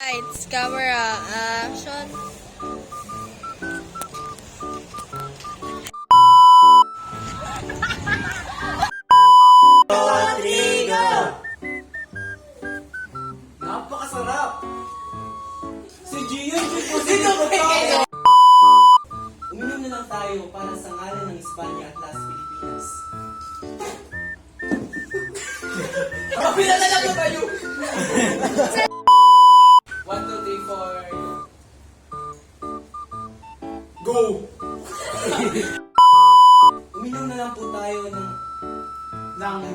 Lights, camera, action. Rodrigo! Napakasarap! Si Gian, sino tayo? Uminom na lang tayo para sa ngalan ng Espanya at Las Pilipinas. Kapila na lang tayo! 1, 2, 3, 4, go! Uminom na lang po tayo ng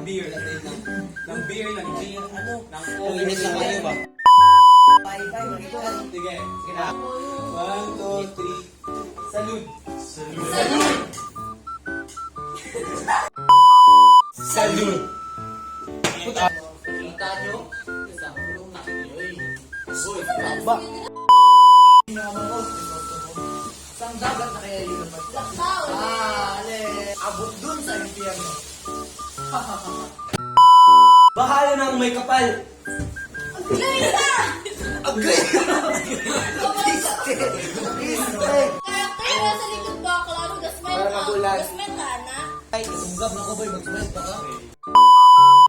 beer. Ng beer, ng gin, ano? Ng init na kayo ba? Sige, sige na. 1, 2, 3. Salud! Salud! Salud! Kita nyo? Isang ulong na kayo eh. Ba? Hinaman ko. Isang dagat na kaya yun naman. Ale! Abot dun sa impyerno. Bahala na ang may kapal. Agree na! Agree! Karakter na sa likod ba? Klaro, gasmen Para ka. magulan. Gasmen ka na. Ay, sunggap na ko boy, mag-smile pa ka.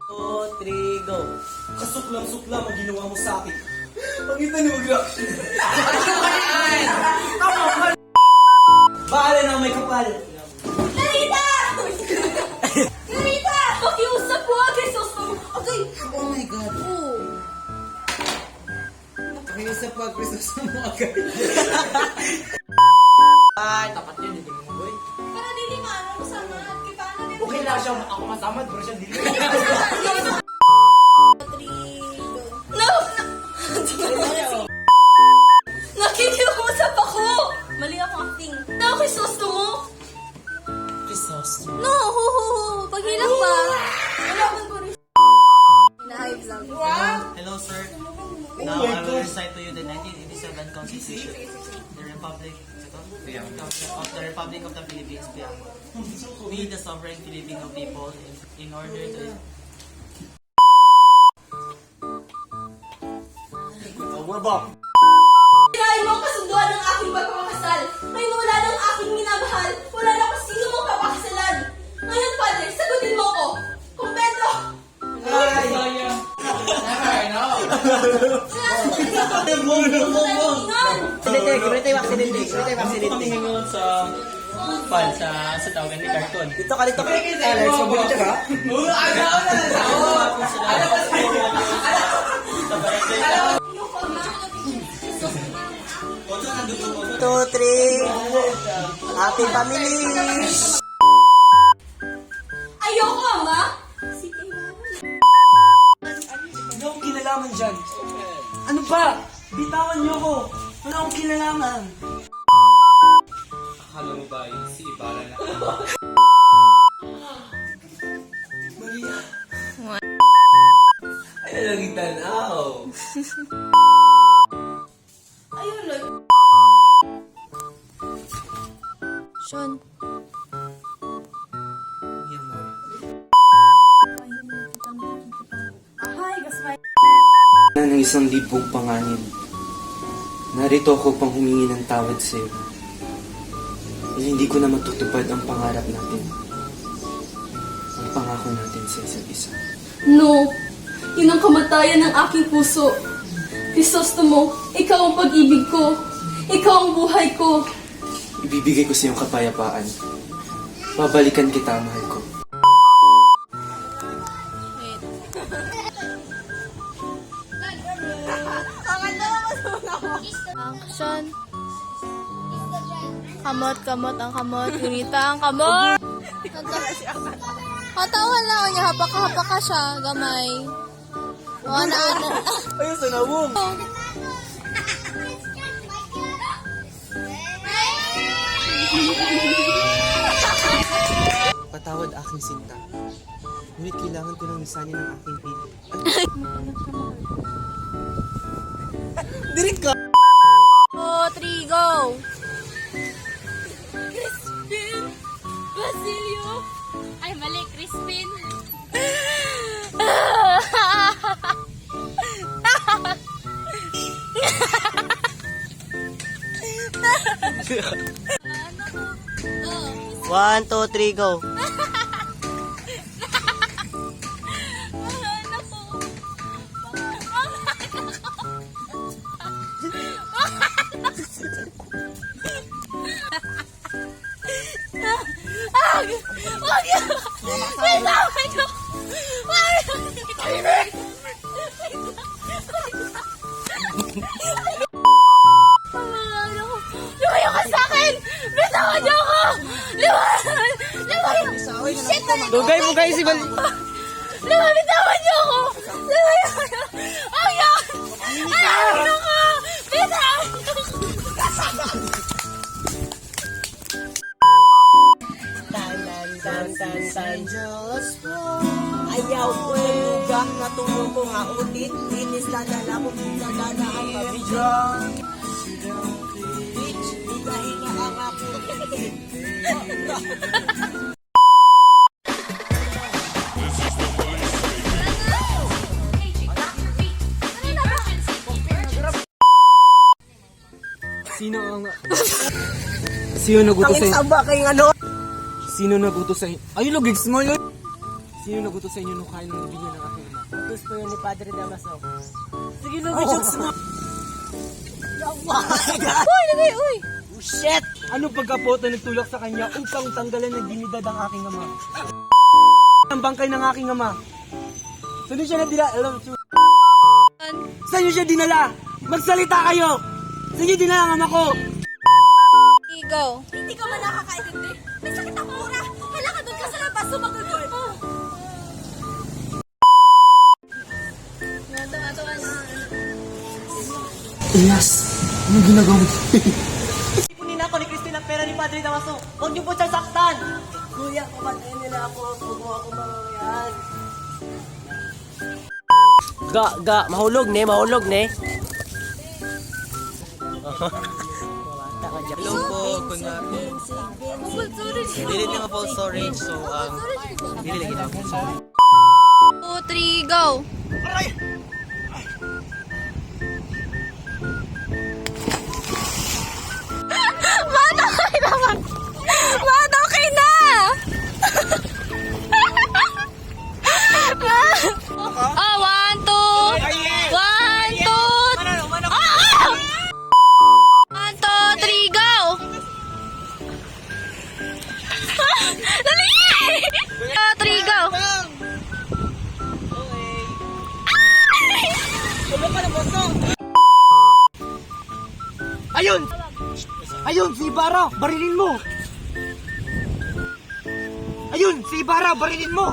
2, 3, go. Kasuklam-suklam ang ginawa mo sa akin. Pangita ni mag-reaction. Bahala na ang may kapal. Clarita! Clarita! Pakiusap mo, agay susunod. Okay. Oh my God. Oo. Pakiusap pa, Christos mo agad. Ay, tapat yun, hindi mo boy. Para dili maano mo sama. Kaya paano din? Okay lang siya, ako masamad, pero siya dili. 3, go. No! Nakikiusap ako! Mali ako acting. Nakisusto mo? Christos. No! Paghilang pa. Wala akong ko rin. Hinahay vlog. Hello, sir. Oh Now my I will God. recite to you the 1987 Constitution, the Republic of the Republic of the Philippines. We, the sovereign Filipino people, in order to Kinain mo ang kasunduan ng aking pagpapakasal. Ngayon wala ng aking minamahal. Wala na kung sino mong papakasalan. Ngayon, padre, sagutin mo ko. Kumpento! tingin mo sa fan sa tawagan ni Cartoon. Dito ka, dito ka. Alex, mabulit ka ba? Two, three. Happy family. Ayoko, ama! Si Hindi akong kinalaman dyan. Ano ba? Bitawan niyo ako. Wala akong kinalaman. Akala mo ba si Ibarra na? Maria. Ay, lagi tanaw. Ayun, Lord. Sean. Ahay, gasmay. Ng 1,000 panganib. Narito ako pang humingi ng tawad sa iyo. Dahil hindi ko na matutupad ang pangarap natin. Ang pangako natin sa isa't isa. No! Yun ang kamatayan ng aking puso. Crisostomo, ikaw ang pag-ibig ko. Ikaw ang buhay ko. Ibibigay ko sa iyong kapayapaan. Babalikan kita, mahal ko. Wait. Action. Kamot, kamot, ang kamot. Unita, ang kamot. Katawan na niya, hapak-hapak ka siya, gamay. O, ana-ana. Ayun, sa nawong. Patawad aking sinta. Ngunit kailangan ko ng lisanin ng aking pili. Dirit ka. 2, 3, go! Crispin! Basilio! Ay, mali, Crispin! 1, 2, 3, go. Wag yan! Wait lang! Wait lang! Lumayo ka sa akin! Bitawan niyo ako! Lumayo! Shit! Dugay mo guys, ibang... Bitawan niyo ako! Lumayo! Ayan! Ayan ako! Bitawan niyo ako! Ayaw ko yung lugar na tulong ko nga ulit. Inis na dala ko, pinadala ang mabidyan. Bitch, lugahin na ang ako. Sino ang... Sino nagutos Tangin sa sa ba kayong ano? Sino nagutos sa inyo? Ay, lugig mo yun! Sino nagutos sa inyo nung kain ng bigyan ng aking ama? Utos po yun ni Padre Damaso. Sige na, bitch, mo. Uy! Lagay! Uy! Oh, shit! Ano pagkapoto nagtulak sa kanya upang tanggalan ng dignidad ang aking ama? Ang bangkay ng aking ama. Saan niyo siya nadila? Saan niyo siya dinala? Magsalita kayo! Saan niyo dinala ang ama ko? Go! Hindi ka man nakakaintindi. May sakit ang mura. Hala ka doon ka sa labas. Sumagot doon. Elias, ano ginagawa mo? Ipunin ako ni Christine ang pera ni Padre Damaso. Huwag niyo po siyang saktan. Kuya, papatayin nila ako. Huwag mo ako mamamayaan. Mahulog ne. Hello po, kunwari. Dili lang po storage, so dili lagi na po. 2, 3, go! Matokay naman! Matokay na! Oh, 1, 2! 1, 2! 1, 2, 3, go! Dali! 3, go! Ayun! Ayun, si Ibarra! Barilin mo! Ayun, si Ibarra! Barilin mo!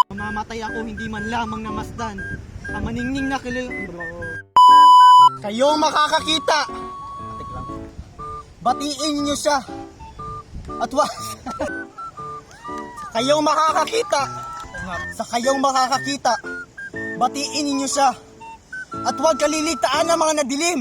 Mamamatay ako hindi man lamang namasdan ang maningning na Kayo makakakita! Batiin niyo siya! At kayong makakakita! Sa kayong makakakita, batiin niyo siya! At huwag kalilitaan ng mga nadilim!